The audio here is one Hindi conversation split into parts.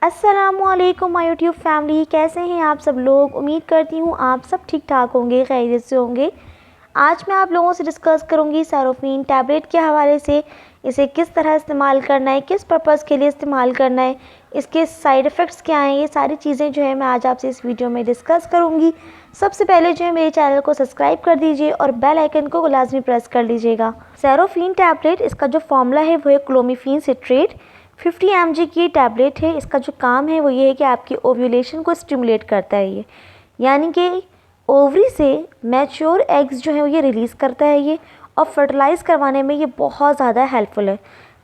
अस्सलामुअलैकुम माय यूट्यूब फैमिली, कैसे हैं आप सब लोग। उम्मीद करती हूँ आप सब ठीक ठाक होंगे, खैरियत से होंगे। आज मैं आप लोगों से डिस्कस करूँगी सेरोफिन टैबलेट के हवाले से। इसे किस तरह इस्तेमाल करना है, किस पर्पज़ के लिए इस्तेमाल करना है, इसके साइड इफ़ेक्ट्स क्या हैं, ये सारी चीज़ें जो है मैं आज आपसे इस वीडियो में डिस्कस करूँगी। सबसे पहले जो है मेरे चैनल को सब्सक्राइब कर दीजिए और बेल आइकन को लाजमी प्रेस कर लीजिएगा। सेरोफिन टैबलेट, इसका जो फॉर्मूला है वो है क्लोमिफेन सिट्रेट। 50 mg की टैबलेट है। इसका जो काम है वो ये है कि आपकी ओव्यूलेशन को स्टिमुलेट करता है ये, यानी कि ओवरी से मैच्योर एग्स जो है वो ये रिलीज़ करता है ये, और फर्टिलाइज़ करवाने में ये बहुत ज़्यादा हेल्पफुल है।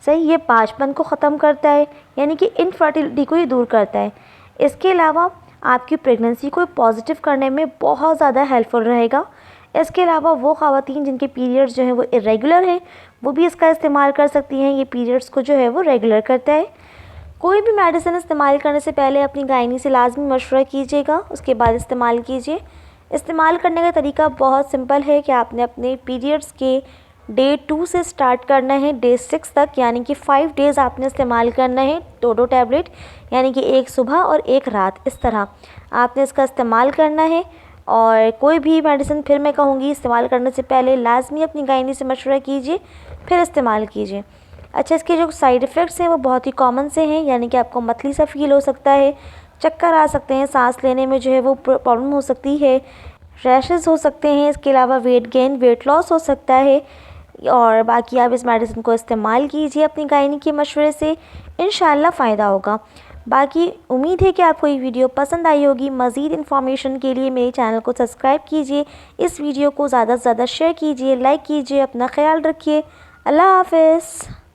सही, ये पाँचपन को ख़त्म करता है, यानी कि इनफर्टिलिटी को ये दूर करता है। इसके अलावा आपकी प्रेगनेंसी को पॉजिटिव करने में बहुत ज़्यादा हेल्पफुल रहेगा। इसके अलावा वो ख़वातीन जिनके पीरियड्स जो हैं वो इरेगुलर हैं, वो भी इसका इस्तेमाल कर सकती हैं। ये पीरियड्स को जो है वो रेगुलर करता है। कोई भी मेडिसिन इस्तेमाल करने से पहले अपनी गायनी से लाजमी मशवरा कीजिएगा, उसके बाद इस्तेमाल कीजिए। इस्तेमाल करने का तरीका बहुत सिंपल है कि आपने अपने पीरियड्स के डे 2 से स्टार्ट करना है डे 6 तक, यानी कि 5 डेज़ आपने इस्तेमाल करना है दो टैबलेट, यानी कि एक सुबह और एक रात। इस तरह आपने इसका इस्तेमाल करना है। और कोई भी मेडिसिन, फिर मैं कहूँगी, इस्तेमाल करने से पहले लाजमी अपनी गायनी से मशवरा कीजिए, फिर इस्तेमाल कीजिए। अच्छा, इसके जो साइड इफ़ेक्ट्स हैं वो बहुत ही कॉमन से हैं, यानी कि आपको मतली सा फील हो सकता है, चक्कर आ सकते हैं, सांस लेने में जो है वो प्रॉब्लम हो सकती है, रैशेस हो सकते हैं। इसके अलावा वेट गेन, वेट लॉस हो सकता है। और बाकी आप इस मेडिसिन को इस्तेमाल कीजिए अपनी गायनी के मशवरे से, इंशाल्लाह फ़ायदा होगा। बाकी उम्मीद है कि आपको ये वीडियो पसंद आई होगी। मज़ीद इन्फॉर्मेशन के लिए मेरे चैनल को सब्सक्राइब कीजिए, इस वीडियो को ज़्यादा से ज़्यादा शेयर कीजिए, लाइक कीजिए। अपना ख्याल रखिए। अल्लाह हाफ़िज़।